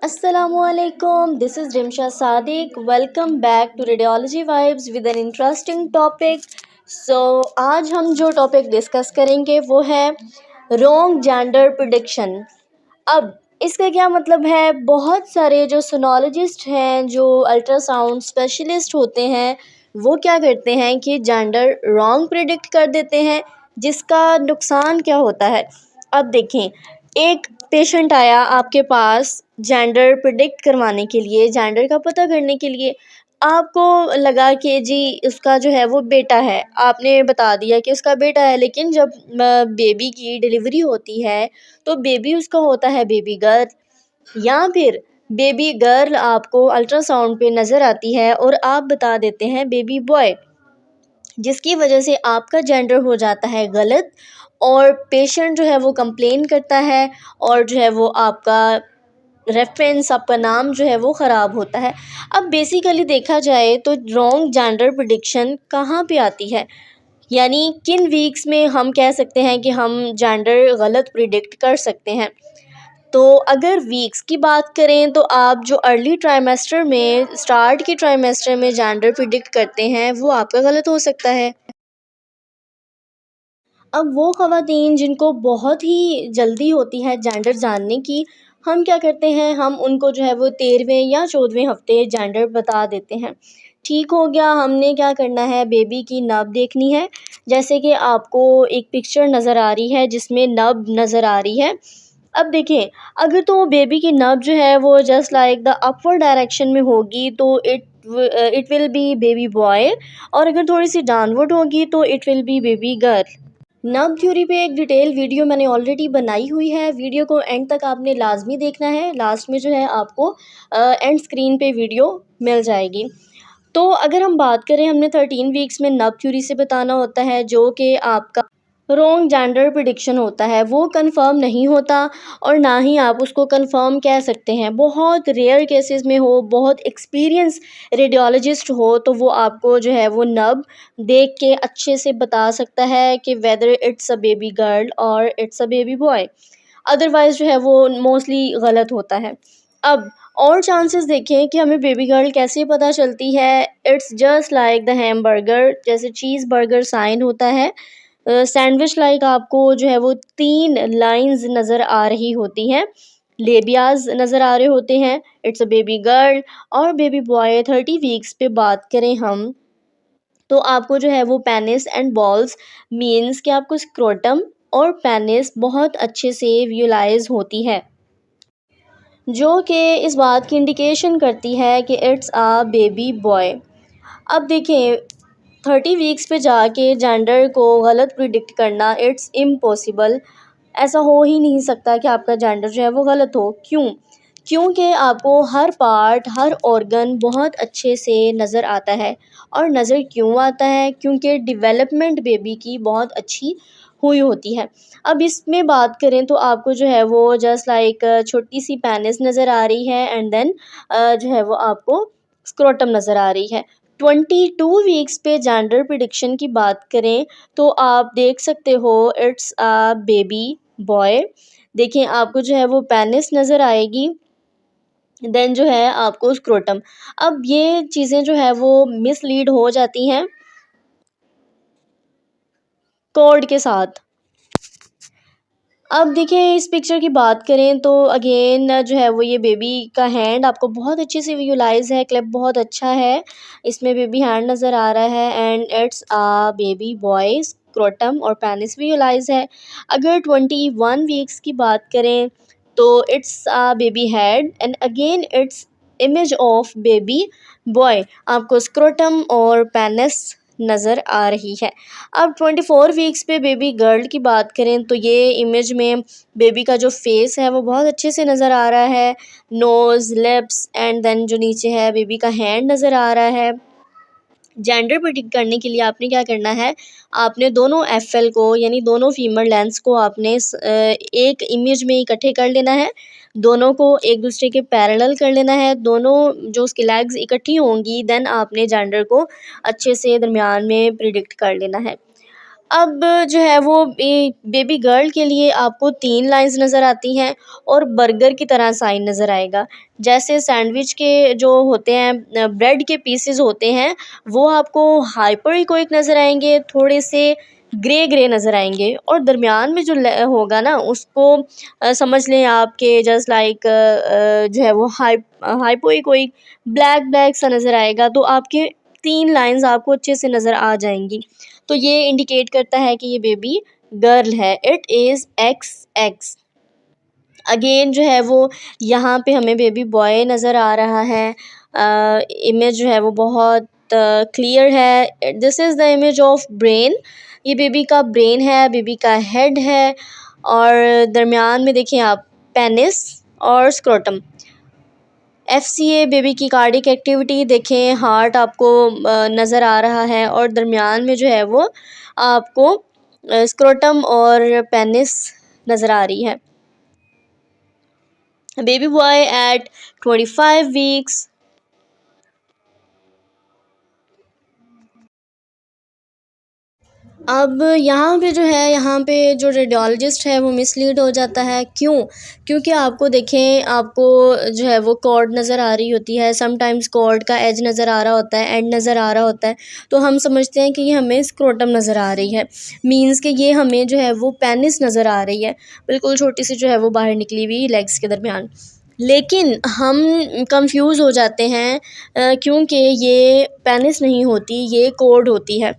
Assalamualaikum. This is Rimsha Sadiq. Welcome back to Radiology Vibes with an interesting topic. So आज हम जो topic discuss करेंगे वो है रॉन्ग जेंडर प्रिडिक्शन. अब इसका क्या मतलब है? बहुत सारे जो सोनोलॉजिस्ट हैं, जो अल्ट्रासाउंड स्पेशलिस्ट होते हैं, वो क्या करते हैं कि जेंडर रॉन्ग प्रिडिक्ट कर देते हैं. जिसका नुकसान क्या होता है? अब देखें, एक पेशेंट आया आपके पास जेंडर प्रिडिक्ट करवाने के लिए, जेंडर का पता करने के लिए. आपको लगा कि जी उसका जो है वो बेटा है, आपने बता दिया कि उसका बेटा है. लेकिन जब बेबी की डिलीवरी होती है तो बेबी उसका होता है बेबी गर्ल, या फिर बेबी गर्ल आपको अल्ट्रासाउंड पे नज़र आती है और आप बता देते हैं बेबी बॉय, जिसकी वजह से आपका जेंडर हो जाता है गलत और पेशेंट जो है वो कंप्लेन करता है और जो है वो आपका रेफरेंस, आपका नाम जो है वो ख़राब होता है. अब बेसिकली देखा जाए तो रॉन्ग जेंडर प्रिडिक्शन कहाँ पे आती है, यानी किन वीक्स में हम कह सकते हैं कि हम जेंडर गलत प्रिडिक्ट कर सकते हैं. तो अगर वीक्स की बात करें तो आप जो अर्ली ट्राइमेस्टर में, स्टार्ट के ट्राइमेस्टर में जेंडर प्रिडिक्ट करते हैं वो आपका गलत हो सकता है. अब वो ख़वातीन जिनको बहुत ही जल्दी होती है जेंडर जानने की, हम क्या करते हैं, हम उनको जो है वो 13वें या 14वें हफ़्ते जेंडर बता देते हैं. ठीक हो गया, हमने क्या करना है, बेबी की नब देखनी है. जैसे कि आपको एक पिक्चर नज़र आ रही है जिसमें नब नज़र आ रही है. अब देखें, अगर तो बेबी की नब जो है वो just like the upward direction में होगी तो it will be baby boy, और अगर थोड़ी सी डाउनवर्ड होगी तो it will be baby girl. Nerve theory पे एक डिटेल वीडियो मैंने ऑलरेडी बनाई हुई है. वीडियो को एंड तक आपने लाजमी देखना है. लास्ट में जो है आपको एंड स्क्रीन पे वीडियो मिल जाएगी. तो अगर हम बात करें, हमने 13 वीक्स में नर्व थ्योरी से बताना होता है, जो कि आपका रॉन्ग जेंडर प्रिडिक्शन होता है. वो कंफर्म नहीं होता और ना ही आप उसको कंफर्म कह सकते हैं. बहुत रेयर केसेस में हो, बहुत एक्सपीरियंस रेडियोलॉजिस्ट हो, तो वो आपको जो है वो नब देख के अच्छे से बता सकता है कि whether it's a baby girl और it's a baby boy. Otherwise जो है वो मोस्टली गलत होता है. अब और चांसेस देखें कि हमें बेबी गर्ल कैसे पता चलती है. It's just like the hamburger, जैसे चीज़ बर्गर साइन होता है, सैंडविच लाइक आपको जो है वो 3 लाइंस नज़र आ रही होती हैं, लेबियाज नज़र आ रहे होते हैं. इट्स अ बेबी गर्ल और बेबी बॉय. 30 वीक्स पे बात करें हम, तो आपको जो है वो पेनिस एंड बॉल्स मीन्स कि आपको स्क्रोटम और पेनिस बहुत अच्छे से विजुलाइज होती है, जो कि इस बात की इंडिकेशन करती है कि इट्स अ बेबी बॉय. अब देखें, 30 वीक्स पे जाके जेंडर को गलत प्रिडिक्ट करना इट्स इम्पॉसिबल. ऐसा हो ही नहीं सकता कि आपका जेंडर जो है वो गलत हो. क्यों? क्योंकि आपको हर पार्ट, हर ऑर्गन बहुत अच्छे से नज़र आता है. और नज़र क्यों आता है? क्योंकि डेवलपमेंट बेबी की बहुत अच्छी हुई होती है. अब इसमें बात करें तो आपको जो है वो जस्ट लाइक छोटी सी पेनिस नज़र आ रही है एंड देन जो है वो आपको स्क्रोटम नज़र आ रही है. 22 वीक्स पे जेंडर प्रिडिक्शन की बात करें तो आप देख सकते हो इट्स अ बेबी बॉय. देखें, आपको जो है वो पेनिस नज़र आएगी, देन जो है आपको स्क्रोटम. अब ये चीज़ें जो है वो मिसलीड हो जाती हैं कोड के साथ. अब देखिए, इस पिक्चर की बात करें तो अगेन जो है वो ये बेबी का हैंड आपको बहुत अच्छे से विजुलाइज है. क्लिप बहुत अच्छा है, इसमें बेबी हैंड नज़र आ रहा है and it's a baby boy. Scrotum और पेनिस विजुलाइज है. अगर 21 वीक्स की बात करें तो it's a baby head and again it's image of baby boy. आपको स्क्रोटम और पेनिस नज़र आ रही है. अब 24 वीक्स पे बेबी गर्ल की बात करें तो ये इमेज में बेबी का जो फेस है वो बहुत अच्छे से नज़र आ रहा है. नोज़, लिप्स एंड देन जो नीचे है बेबी का हैंड नज़र आ रहा है. जेंडर प्रिडिक्ट करने के लिए आपने क्या करना है, आपने दोनों एफएल को, यानी दोनों फीमेल लेंस को आपने एक इमेज में इकट्ठे कर लेना है. दोनों को एक दूसरे के पैरेलल कर लेना है. दोनों जो उसकी लेग्स इकट्ठी होंगी, देन आपने जेंडर को अच्छे से दरमियान में प्रिडिक्ट कर लेना है. अब जो है वो बेबी गर्ल के लिए आपको 3 लाइन्स नज़र आती हैं और बर्गर की तरह साइन नज़र आएगा। जैसे सैंडविच के जो होते हैं ब्रेड के पीसेस होते हैं, वो आपको हाइपर इकोइक नज़र आएंगे, थोड़े से ग्रे ग्रे नज़र आएंगे, और दरमियान में जो होगा ना उसको समझ लें आपके जस्ट लाइक जो है वो हाइपो इकोइक ब्लैक ब्लैक सा नज़र आएगा। तो आपके 3 लाइन्स आपको अच्छे से नज़र आ जाएंगी। तो ये इंडिकेट करता है कि ये बेबी गर्ल है। It is XX। अगेन जो है वो यहाँ पे हमें बेबी बॉय नज़र आ रहा है। इमेज जो है वो बहुत क्लियर है। This is the image of brain. ये बेबी का ब्रेन है, बेबी का हेड है, और दरमियान में देखें आप पेनिस और स्क्रोटम। FCA बेबी की कार्डिक एक्टिविटी देखें, हार्ट आपको नज़र आ रहा है, और दरमियान में जो है वो आपको स्क्रोटम और पेनिस नज़र आ रही है। Baby boy eight 25 weeks. अब यहाँ पे जो है, यहाँ पे जो रेडियोलॉजिस्ट है वो मिसलीड हो जाता है। क्यों? क्योंकि आपको देखें, आपको जो है वो कॉर्ड नज़र आ रही होती है, समटाइम्स कॉर्ड का एज नज़र आ रहा होता है, एंड नज़र आ रहा होता है, तो हम समझते हैं कि ये हमें स्क्रोटम नज़र आ रही है, मींस कि ये हमें जो है वो पेनिस नज़र आ रही है, बिल्कुल छोटी सी जो है वो बाहर निकली हुई लेग्स के दरमियान। लेकिन हम कंफ्यूज हो जाते हैं क्योंकि ये पेनिस नहीं होती, ये कॉर्ड होती है।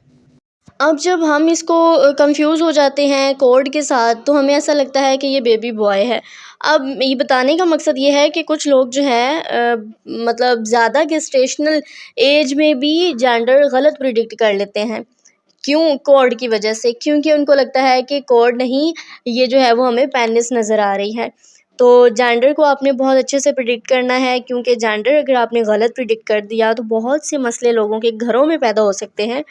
अब जब हम इसको कंफ्यूज हो जाते हैं कोड के साथ, तो हमें ऐसा लगता है कि ये बेबी बॉय है। अब ये बताने का मकसद ये है कि कुछ लोग जो है मतलब ज़्यादा गेस्टेशनल एज में भी जेंडर गलत प्रिडिक्ट कर लेते हैं। क्यों? कोड की वजह से, क्योंकि उनको लगता है कि कोड नहीं, ये जो है वो हमें पेनिस नज़र आ रही है। तो जेंडर को आपने बहुत अच्छे से प्रिडिक्ट करना है, क्योंकि जेंडर अगर आपने गलत प्रिडिक्ट कर दिया तो बहुत से मसले लोगों के घरों में पैदा हो सकते हैं।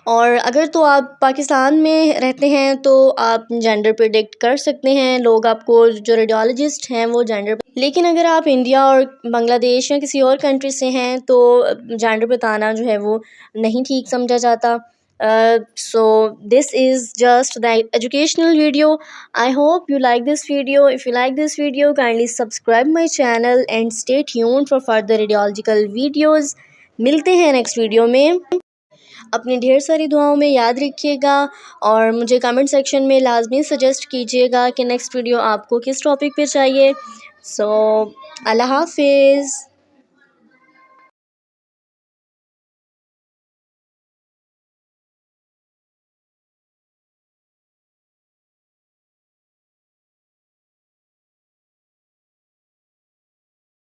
और अगर तो आप पाकिस्तान में रहते हैं तो आप जेंडर प्रिडिक्ट कर सकते हैं, लोग आपको जो रेडियोलॉजिस्ट हैं वो जेंडर। लेकिन अगर आप इंडिया और बांग्लादेश या किसी और कंट्री से हैं तो जेंडर बताना जो है वो नहीं ठीक समझा जाता। So this is just the educational video. I hope you like this video. If you like this video, kindly subscribe my channel and stay tuned for further radiological videos. मिलते हैं नेक्स्ट वीडियो में। अपनी ढेर सारी दुआओं में याद रखिएगा, और मुझे कमेंट सेक्शन में लाजमी सजेस्ट कीजिएगा कि नेक्स्ट वीडियो आपको किस टॉपिक पे चाहिए। सो अल्लाह हाफिज़।